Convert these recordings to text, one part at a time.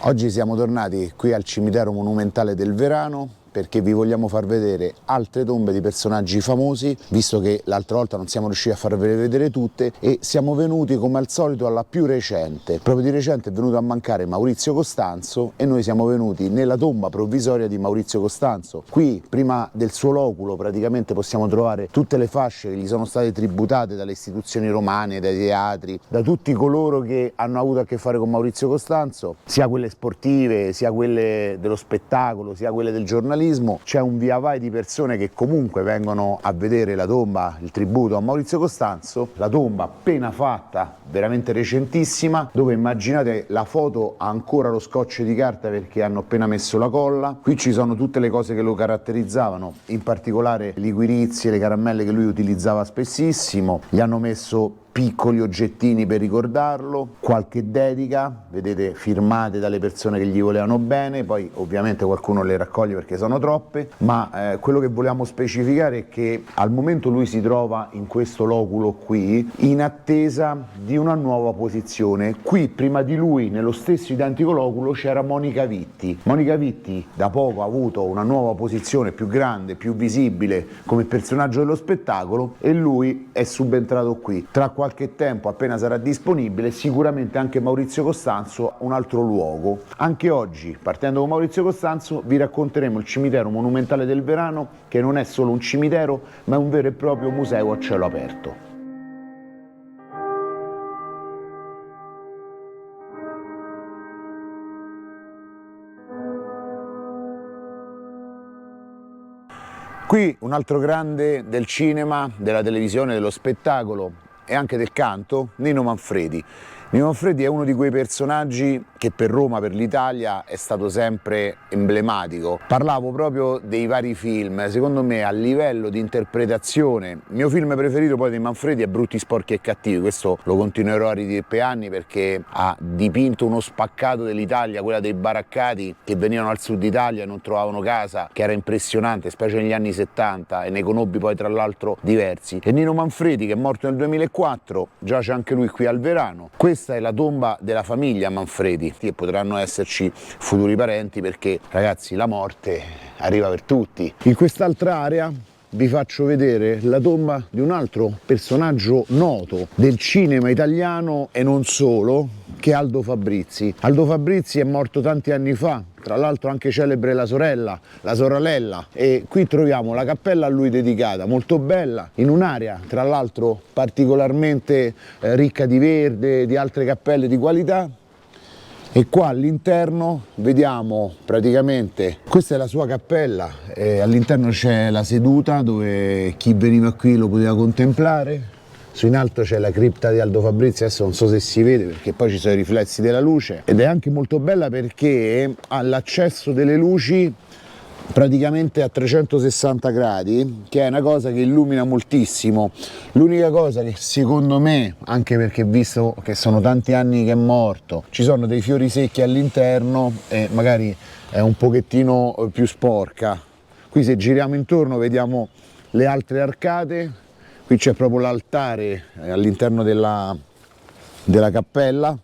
Oggi siamo tornati qui al cimitero monumentale del Verano perché vi vogliamo far vedere altre tombe di personaggi famosi, visto che l'altra volta non siamo riusciti a farvele vedere tutte, e siamo venuti come al solito alla più recente. Proprio di recente è venuto a mancare Maurizio Costanzo e noi siamo venuti nella tomba provvisoria di Maurizio Costanzo. Qui, prima del suo loculo, praticamente possiamo trovare tutte le fasce che gli sono state tributate dalle istituzioni romane, dai teatri, da tutti coloro che hanno avuto a che fare con Maurizio Costanzo, sia quelle sportive, sia quelle dello spettacolo, sia quelle del giornalismo. C'è un via vai di persone che comunque vengono a vedere la tomba, il tributo a Maurizio Costanzo, la tomba appena fatta, veramente recentissima, dove immaginate la foto ha ancora lo scotch di carta perché hanno appena messo la colla. Qui ci sono tutte le cose che lo caratterizzavano, in particolare i liquirizi e le caramelle che lui utilizzava spessissimo. Gli hanno messo piccoli oggettini per ricordarlo, qualche dedica, vedete, firmate dalle persone che gli volevano bene, poi ovviamente qualcuno le raccoglie perché sono troppe, ma quello che volevamo specificare è che al momento lui si trova in questo loculo qui in attesa di una nuova posizione. Qui prima di lui nello stesso identico loculo c'era Monica Vitti. Monica Vitti da poco ha avuto una nuova posizione più grande, più visibile come personaggio dello spettacolo e lui è subentrato qui. Tra qualche tempo, appena sarà disponibile, sicuramente anche Maurizio Costanzo un altro luogo. Anche oggi, partendo con Maurizio Costanzo, vi racconteremo il cimitero monumentale del Verano, che non è solo un cimitero, ma è un vero e proprio museo a cielo aperto. Qui un altro grande del cinema, della televisione, dello spettacolo e anche del canto, Nino Manfredi. Nino Manfredi è uno di quei personaggi che per Roma, per l'Italia, è stato sempre emblematico. Parlavo proprio dei vari film, secondo me a livello di interpretazione, il mio film preferito poi di Manfredi è Brutti, sporchi e cattivi, questo lo continuerò a ridire per anni perché ha dipinto uno spaccato dell'Italia, quella dei baraccati che venivano al sud Italia e non trovavano casa, che era impressionante, specie negli anni 70, e ne conobbi poi tra l'altro diversi. E Nino Manfredi, che è morto nel 2004, giace anche lui qui al Verano. Questa è la tomba della famiglia Manfredi, e potranno esserci futuri parenti perché, ragazzi, la morte arriva per tutti. In quest'altra area vi faccio vedere la tomba di un altro personaggio noto del cinema italiano e non solo, che è Aldo Fabrizi. Aldo Fabrizi è morto tanti anni fa, tra l'altro anche celebre la sorella, la sorella, e qui troviamo la cappella a lui dedicata, molto bella, in un'area tra l'altro particolarmente ricca di verde, di altre cappelle di qualità. E qua all'interno vediamo praticamente, questa è la sua cappella, all'interno c'è la seduta dove chi veniva qui lo poteva contemplare. Su in alto c'è la cripta di Aldo Fabrizi, adesso non so se si vede perché poi ci sono i riflessi della luce, ed è anche molto bella perché ha l'accesso delle luci praticamente a 360 gradi, che è una cosa che illumina moltissimo. L'unica cosa che secondo me, anche perché visto che sono tanti anni che è morto, ci sono dei fiori secchi all'interno e magari è un pochettino più sporca. Qui se giriamo intorno vediamo le altre arcate, qui c'è proprio l'altare all'interno della cappella.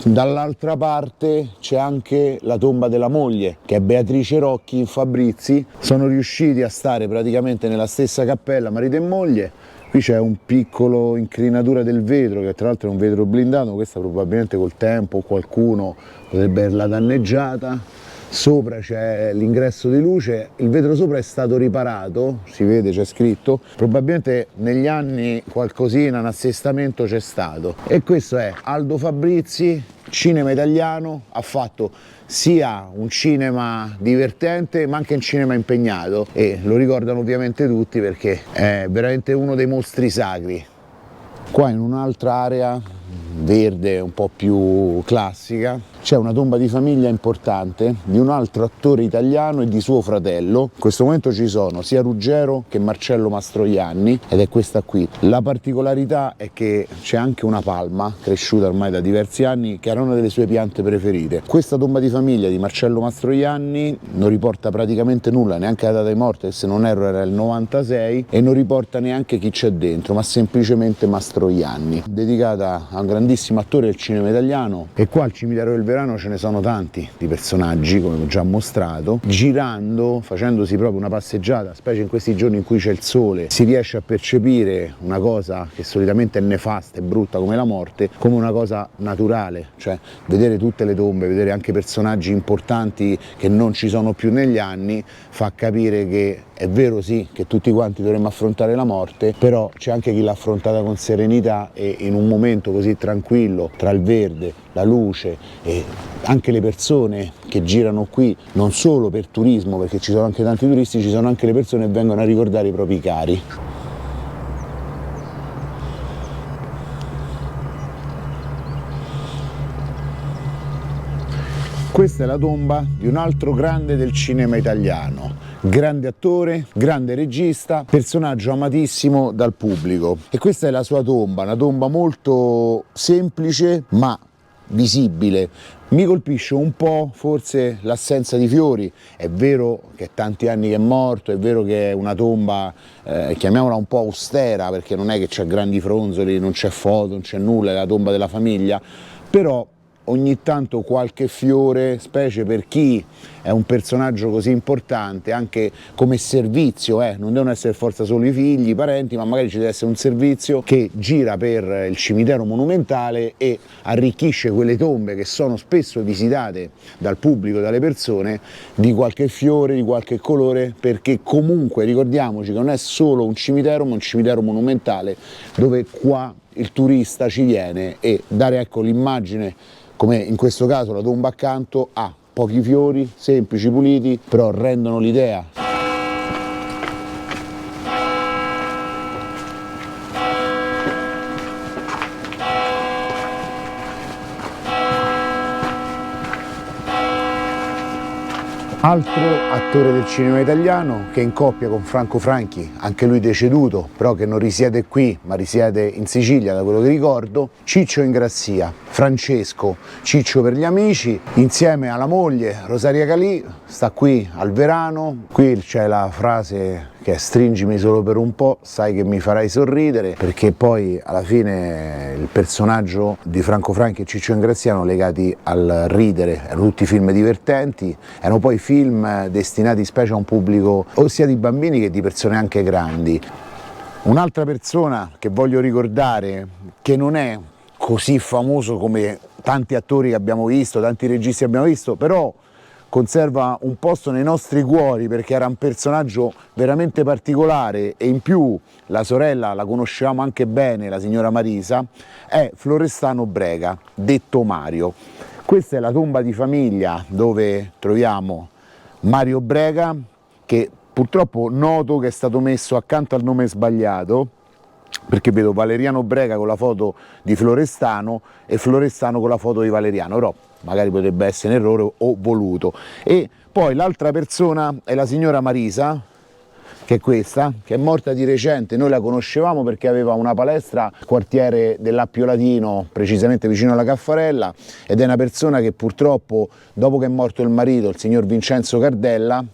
Dall'altra parte c'è anche la tomba della moglie, che è Beatrice Rocchi in Fabrizi. Sono riusciti a stare praticamente nella stessa cappella, marito e moglie. Qui c'è un piccolo incrinatura del vetro, che tra l'altro è un vetro blindato, questa probabilmente col tempo qualcuno potrebbe averla danneggiata. Sopra c'è l'ingresso di luce, il vetro sopra è stato riparato, si vede, c'è scritto, probabilmente negli anni qualcosina, un assestamento c'è stato. E questo è Aldo Fabrizi, cinema italiano, ha fatto sia un cinema divertente ma anche un cinema impegnato, e lo ricordano ovviamente tutti perché è veramente uno dei mostri sacri. Qua in un'altra area verde un po' più classica c'è una tomba di famiglia importante di un altro attore italiano e di suo fratello. In questo momento ci sono sia Ruggero che Marcello Mastroianni, ed è questa qui. La particolarità è che c'è anche una palma cresciuta ormai da diversi anni, che era una delle sue piante preferite. Questa tomba di famiglia di Marcello Mastroianni non riporta praticamente nulla, neanche la data di morte, se non erro era il 96, e non riporta neanche chi c'è dentro, ma semplicemente Mastroianni, dedicata a un grandissimo attore del cinema italiano. E qua al cimitero del Verano Verano ce ne sono tanti di personaggi, come ho già mostrato. Girando, facendosi proprio una passeggiata, specie in questi giorni in cui c'è il sole, si riesce a percepire una cosa che solitamente è nefasta e brutta come la morte, come una cosa naturale, cioè vedere tutte le tombe, vedere anche personaggi importanti che non ci sono più negli anni, fa capire che è vero sì che tutti quanti dovremmo affrontare la morte, però c'è anche chi l'ha affrontata con serenità e in un momento così tranquillo, tra il verde, la luce e anche le persone che girano qui, non solo per turismo, perché ci sono anche tanti turisti, ci sono anche le persone che vengono a ricordare i propri cari. Questa è la tomba di un altro grande del cinema italiano, grande attore, grande regista, personaggio amatissimo dal pubblico. E questa è la sua tomba, una tomba molto semplice ma visibile. Mi colpisce un po' forse l'assenza di fiori. È vero che è tanti anni che è morto, è vero che è una tomba, chiamiamola un po' austera, perché non è che c'è grandi fronzoli, non c'è foto, non c'è nulla, è la tomba della famiglia, però ogni tanto qualche fiore, specie per chi è un personaggio così importante, anche come servizio, non devono essere forza solo i figli, i parenti, ma magari ci deve essere un servizio che gira per il cimitero monumentale e arricchisce quelle tombe che sono spesso visitate dal pubblico, dalle persone, di qualche fiore, di qualche colore, perché comunque ricordiamoci che non è solo un cimitero, ma un cimitero monumentale dove qua il turista ci viene e dare, ecco, l'immagine, come in questo caso la tomba accanto, ha pochi fiori, semplici, puliti, però rendono l'idea. Altro attore del cinema italiano che in coppia con Franco Franchi, anche lui deceduto, però che non risiede qui ma risiede in Sicilia da quello che ricordo, Ciccio Ingrassia, Francesco, Ciccio per gli amici, insieme alla moglie Rosaria Calì, sta qui al Verano. Qui c'è la frase che è: stringimi solo per un po', sai che mi farai sorridere, perché poi alla fine il personaggio di Franco Franchi e Ciccio Ingrassia erano legati al ridere, erano tutti film divertenti, erano poi film destinati specie a un pubblico o sia di bambini che di persone anche grandi. Un'altra persona che voglio ricordare, che non è così famoso come tanti attori che abbiamo visto, tanti registi che abbiamo visto, però conserva un posto nei nostri cuori perché era un personaggio veramente particolare e in più la sorella la conoscevamo anche bene, la signora Marisa, è Florestano Brega, detto Mario. Questa è la tomba di famiglia dove troviamo Mario Brega, che purtroppo noto che è stato messo accanto al nome sbagliato, perché vedo Valeriano Brega con la foto di Florestano e Florestano con la foto di Valeriano, però magari potrebbe essere un errore o voluto. E poi l'altra persona è la signora Marisa, che è questa, che è morta di recente. Noi la conoscevamo perché aveva una palestra al quartiere dell'Appio Latino, precisamente vicino alla Caffarella, ed è una persona che purtroppo, dopo che è morto il marito, il signor Vincenzo Cardella,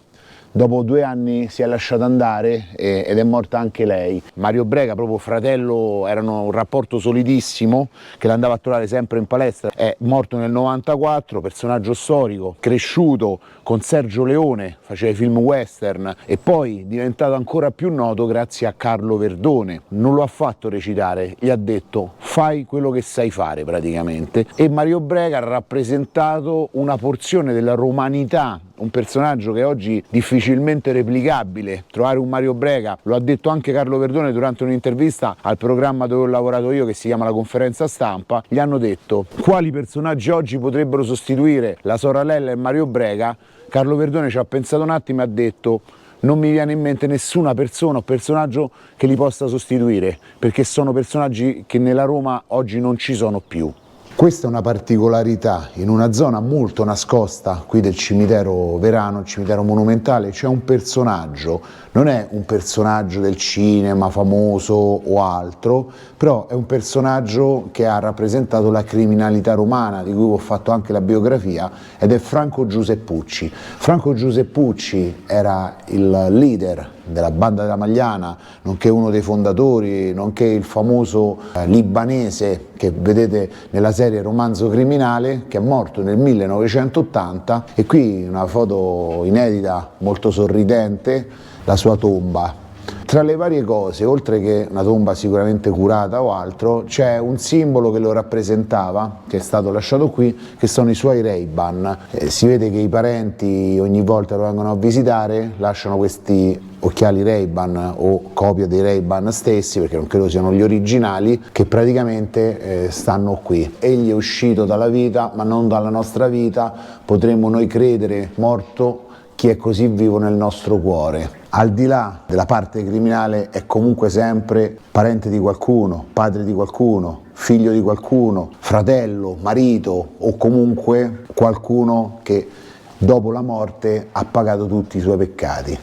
dopo 2 anni si è lasciata andare ed è morta anche lei. Mario Brega, proprio fratello, erano un rapporto solidissimo, che l'andava a trovare sempre in palestra. È morto nel 94, personaggio storico, cresciuto con Sergio Leone, faceva i film western e poi diventato ancora più noto grazie a Carlo Verdone. Non lo ha fatto recitare, gli ha detto fai quello che sai fare praticamente, e Mario Brega ha rappresentato una porzione della romanità, un personaggio che oggi difficilmente replicabile. Trovare un Mario Brega, lo ha detto anche Carlo Verdone durante un'intervista al programma dove ho lavorato io, che si chiama La Conferenza Stampa. Gli hanno detto quali personaggi oggi potrebbero sostituire la sorella e Mario Brega. Carlo Verdone ci ha pensato un attimo e ha detto: non mi viene in mente nessuna persona o personaggio che li possa sostituire, perché sono personaggi che nella Roma oggi non ci sono più. Questa è una particolarità, in una zona molto nascosta qui del cimitero Verano, il cimitero monumentale, c'è un personaggio, non è un personaggio del cinema famoso o altro, però è un personaggio che ha rappresentato la criminalità romana, di cui ho fatto anche la biografia, ed è Franco Giuseppucci. Franco Giuseppucci era il leader della banda della Magliana, nonché uno dei fondatori, nonché il famoso libanese che vedete nella serie Romanzo Criminale, che è morto nel 1980, e qui una foto inedita molto sorridente, la sua tomba. Tra le varie cose, oltre che una tomba sicuramente curata o altro, c'è un simbolo che lo rappresentava, che è stato lasciato qui, che sono i suoi Ray-Ban. Si vede che i parenti ogni volta lo vengono a visitare, lasciano questi occhiali Ray-Ban o copia dei Ray-Ban stessi, perché non credo siano gli originali, che praticamente stanno qui. Egli è uscito dalla vita, ma non dalla nostra vita, potremmo noi credere morto chi è così vivo nel nostro cuore. Al di là della parte criminale è comunque sempre parente di qualcuno, padre di qualcuno, figlio di qualcuno, fratello, marito o comunque qualcuno che dopo la morte ha pagato tutti i suoi peccati.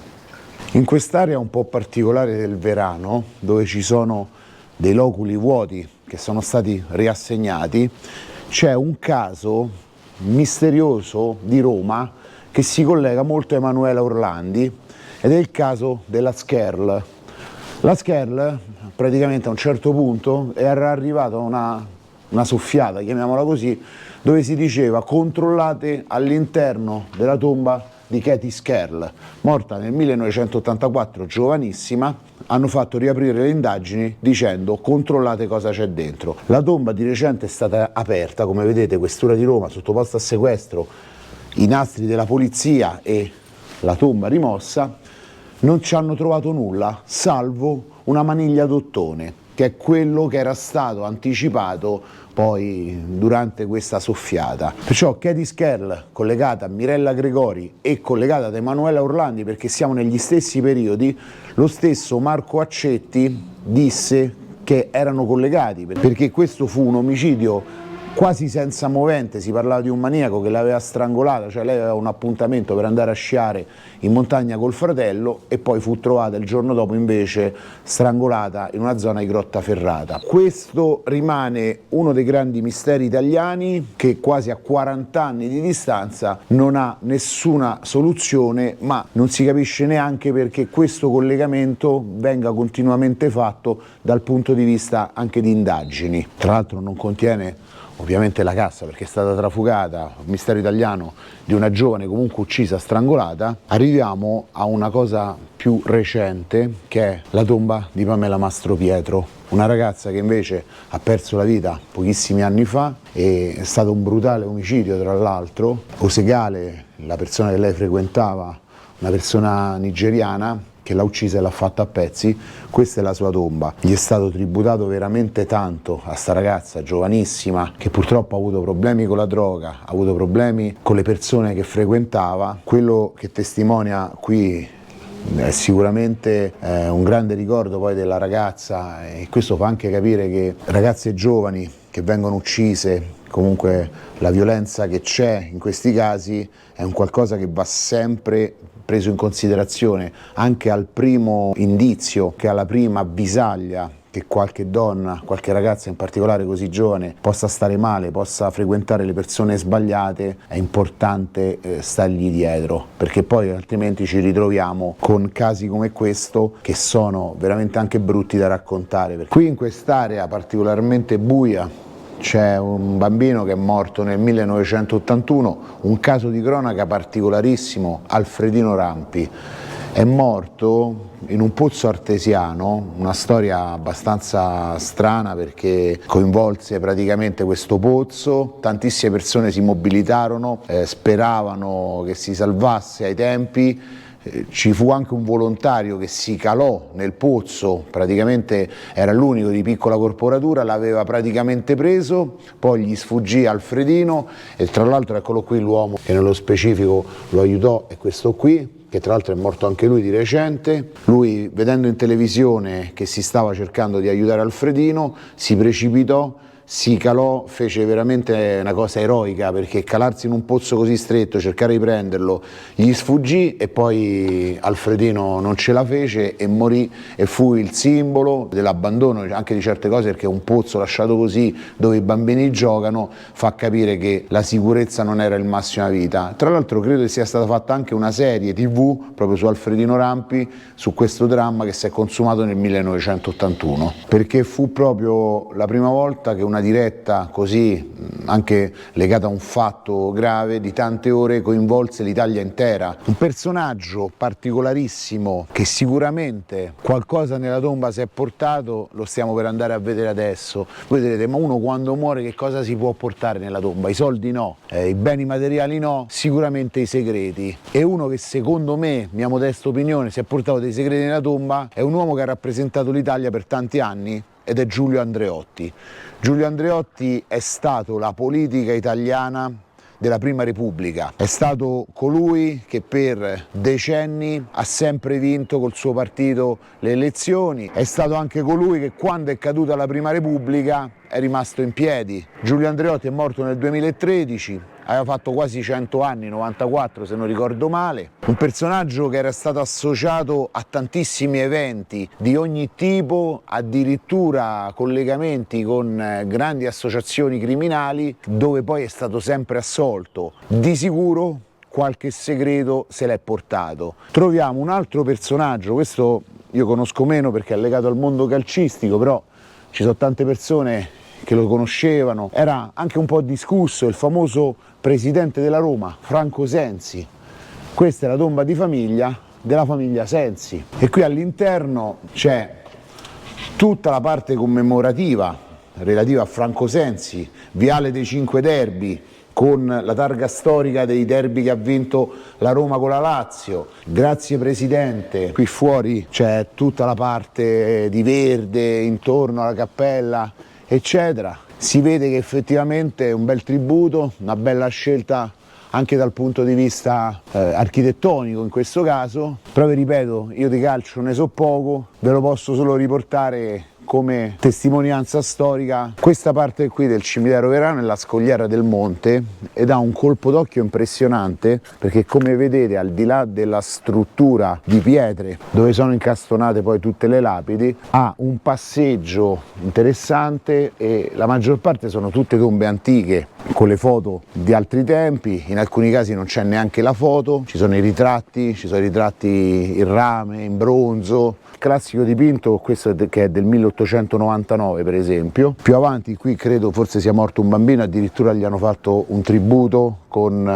In quest'area un po' particolare del Verano, dove ci sono dei loculi vuoti che sono stati riassegnati, c'è un caso misterioso di Roma che si collega molto a Emanuela Orlandi, ed è il caso della Scherl. La Scherl praticamente a un certo punto era arrivata una soffiata, chiamiamola così, dove si diceva: controllate all'interno della tomba di Katie Skerl, morta nel 1984, giovanissima. Hanno fatto riaprire le indagini dicendo: controllate cosa c'è dentro. La tomba di recente è stata aperta, come vedete, questura di Roma, sottoposta a sequestro, i nastri della polizia e la tomba rimossa. Non ci hanno trovato nulla, salvo una maniglia d'ottone, che è quello che era stato anticipato poi durante questa soffiata. Perciò Katie Skerl collegata a Mirella Gregori e collegata ad Emanuela Orlandi, perché siamo negli stessi periodi. Lo stesso Marco Accetti disse che erano collegati, perché questo fu un omicidio quasi senza movente. Si parlava di un maniaco che l'aveva strangolata, cioè lei aveva un appuntamento per andare a sciare in montagna col fratello e poi fu trovata il giorno dopo invece strangolata in una zona di Grottaferrata. Questo rimane uno dei grandi misteri italiani, che quasi a 40 anni di distanza non ha nessuna soluzione, ma non si capisce neanche perché questo collegamento venga continuamente fatto dal punto di vista anche di indagini. Tra l'altro non contiene ovviamente la cassa, perché è stata trafugata, un mistero italiano di una giovane comunque uccisa, strangolata. Arriviamo a una cosa più recente, che è la tomba di Pamela Mastropietro, una ragazza che invece ha perso la vita pochissimi anni fa, e è stato un brutale omicidio tra l'altro. Osegale, la persona che lei frequentava, una persona nigeriana, che l'ha uccisa e l'ha fatta a pezzi. Questa è la sua tomba. Gli è stato tributato veramente tanto a sta ragazza giovanissima, che purtroppo ha avuto problemi con la droga, ha avuto problemi con le persone che frequentava. Quello che testimonia qui è sicuramente un grande ricordo poi della ragazza, e questo fa anche capire che ragazze giovani che vengono uccise, comunque la violenza che c'è in questi casi è un qualcosa che va sempre preso in considerazione, anche al primo indizio, che alla prima avvisaglia che qualche donna, qualche ragazza in particolare così giovane possa stare male, possa frequentare le persone sbagliate. È importante stargli dietro, perché poi altrimenti ci ritroviamo con casi come questo che sono veramente anche brutti da raccontare. Qui in quest'area particolarmente buia c'è un bambino che è morto nel 1981, un caso di cronaca particolarissimo, Alfredino Rampi. È morto in un pozzo artesiano, una storia abbastanza strana perché coinvolse praticamente questo pozzo, tantissime persone si mobilitarono, speravano che si salvasse ai tempi. Ci fu anche un volontario che si calò nel pozzo, praticamente era l'unico di piccola corporatura, l'aveva praticamente preso, poi gli sfuggì Alfredino, e tra l'altro eccolo qui l'uomo che nello specifico lo aiutò, è questo qui, che tra l'altro è morto anche lui di recente. Lui, vedendo in televisione che si stava cercando di aiutare Alfredino, si precipitò, si calò, fece veramente una cosa eroica, perché calarsi in un pozzo così stretto, cercare di prenderlo, gli sfuggì e poi Alfredino non ce la fece e morì, e fu il simbolo dell'abbandono anche di certe cose, perché un pozzo lasciato così dove i bambini giocano fa capire che la sicurezza non era il massimo della vita. Tra l'altro credo che sia stata fatta anche una serie TV proprio su Alfredino Rampi, su questo dramma che si è consumato nel 1981, perché fu proprio la prima volta che una diretta così, anche legata a un fatto grave, di tante ore coinvolse l'Italia intera. Un personaggio particolarissimo che sicuramente qualcosa nella tomba si è portato, lo stiamo per andare a vedere adesso. Voi direte, ma uno quando muore che cosa si può portare nella tomba? I soldi no, i beni materiali no, sicuramente i segreti. E uno che secondo me, mia modesta opinione, si è portato dei segreti nella tomba è un uomo che ha rappresentato l'Italia per tanti anni, ed è Giulio Andreotti. Giulio Andreotti è stato la politica italiana della Prima Repubblica, è stato colui che per decenni ha sempre vinto col suo partito le elezioni, è stato anche colui che quando è caduta la Prima Repubblica è rimasto in piedi. Giulio Andreotti è morto nel 2013, aveva fatto quasi 100 anni, 94 se non ricordo male, un personaggio che era stato associato a tantissimi eventi di ogni tipo, addirittura collegamenti con grandi associazioni criminali, dove poi è stato sempre assolto. Di sicuro qualche segreto se l'è portato. Troviamo un altro personaggio, questo io conosco meno perché è legato al mondo calcistico, però ci sono tante persone che lo conoscevano, era anche un po' discusso, il famoso presidente della Roma, Franco Sensi. Questa è la tomba di famiglia della famiglia Sensi e qui all'interno c'è tutta la parte commemorativa relativa a Franco Sensi, Viale dei Cinque Derby, con la targa storica dei derby che ha vinto la Roma con la Lazio. Grazie Presidente. Qui fuori c'è tutta la parte di verde intorno alla cappella, eccetera. Si vede che effettivamente è un bel tributo, una bella scelta anche dal punto di vista architettonico in questo caso, però vi ripeto, io di calcio ne so poco, ve lo posso solo riportare come testimonianza storica. Questa parte qui del cimitero Verano è la Scogliera del Monte ed ha un colpo d'occhio impressionante, perché come vedete, al di là della struttura di pietre dove sono incastonate poi tutte le lapidi, ha un passeggio interessante e la maggior parte sono tutte tombe antiche con le foto di altri tempi, in alcuni casi non c'è neanche la foto, ci sono i ritratti in rame, in bronzo. Classico dipinto, questo che è del 1899 per esempio. Più avanti qui credo forse sia morto un bambino, addirittura gli hanno fatto un tributo con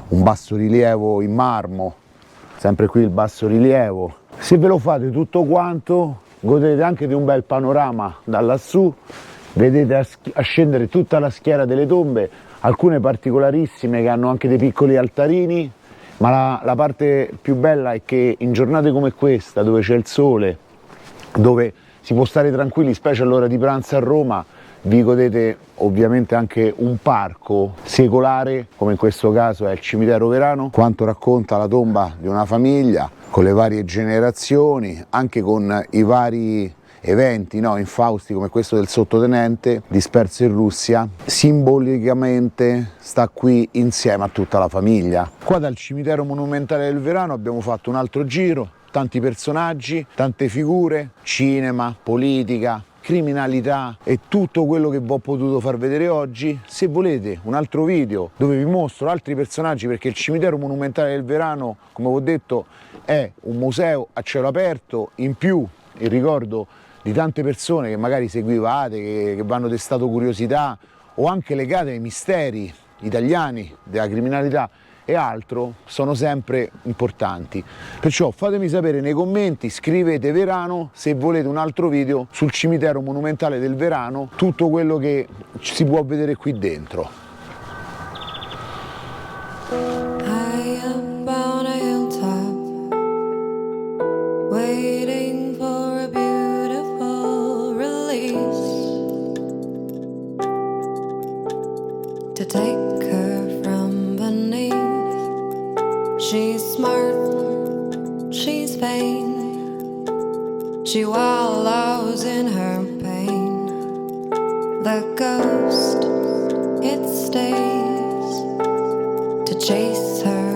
un bassorilievo in marmo, sempre qui il bassorilievo. Se ve lo fate tutto quanto godete anche di un bel panorama da lassù, vedete a scendere tutta la schiera delle tombe, alcune particolarissime che hanno anche dei piccoli altarini. Ma la parte più bella è che in giornate come questa, dove c'è il sole, dove si può stare tranquilli, specie all'ora di pranzo a Roma, vi godete ovviamente anche un parco secolare, come in questo caso è il cimitero Verano, quanto racconta la tomba di una famiglia, con le varie generazioni, anche con i vari eventi infausti come questo del sottotenente disperso in Russia, simbolicamente sta qui insieme a tutta la famiglia. Qua dal cimitero monumentale del Verano abbiamo fatto un altro giro, tanti personaggi, tante figure, cinema, politica, criminalità e tutto quello che vi ho potuto far vedere oggi. Se volete un altro video dove vi mostro altri personaggi, perché il cimitero monumentale del Verano, come vi ho detto, è un museo a cielo aperto, in più il ricordo di tante persone che magari seguivate, che vi hanno destato curiosità o anche legate ai misteri italiani della criminalità e altro, sono sempre importanti. Perciò fatemi sapere nei commenti, scrivete Verano se volete un altro video sul cimitero monumentale del Verano, tutto quello che si può vedere qui dentro. To take her from beneath. She's smart, she's vain, she wallows in her pain. Let go. chase her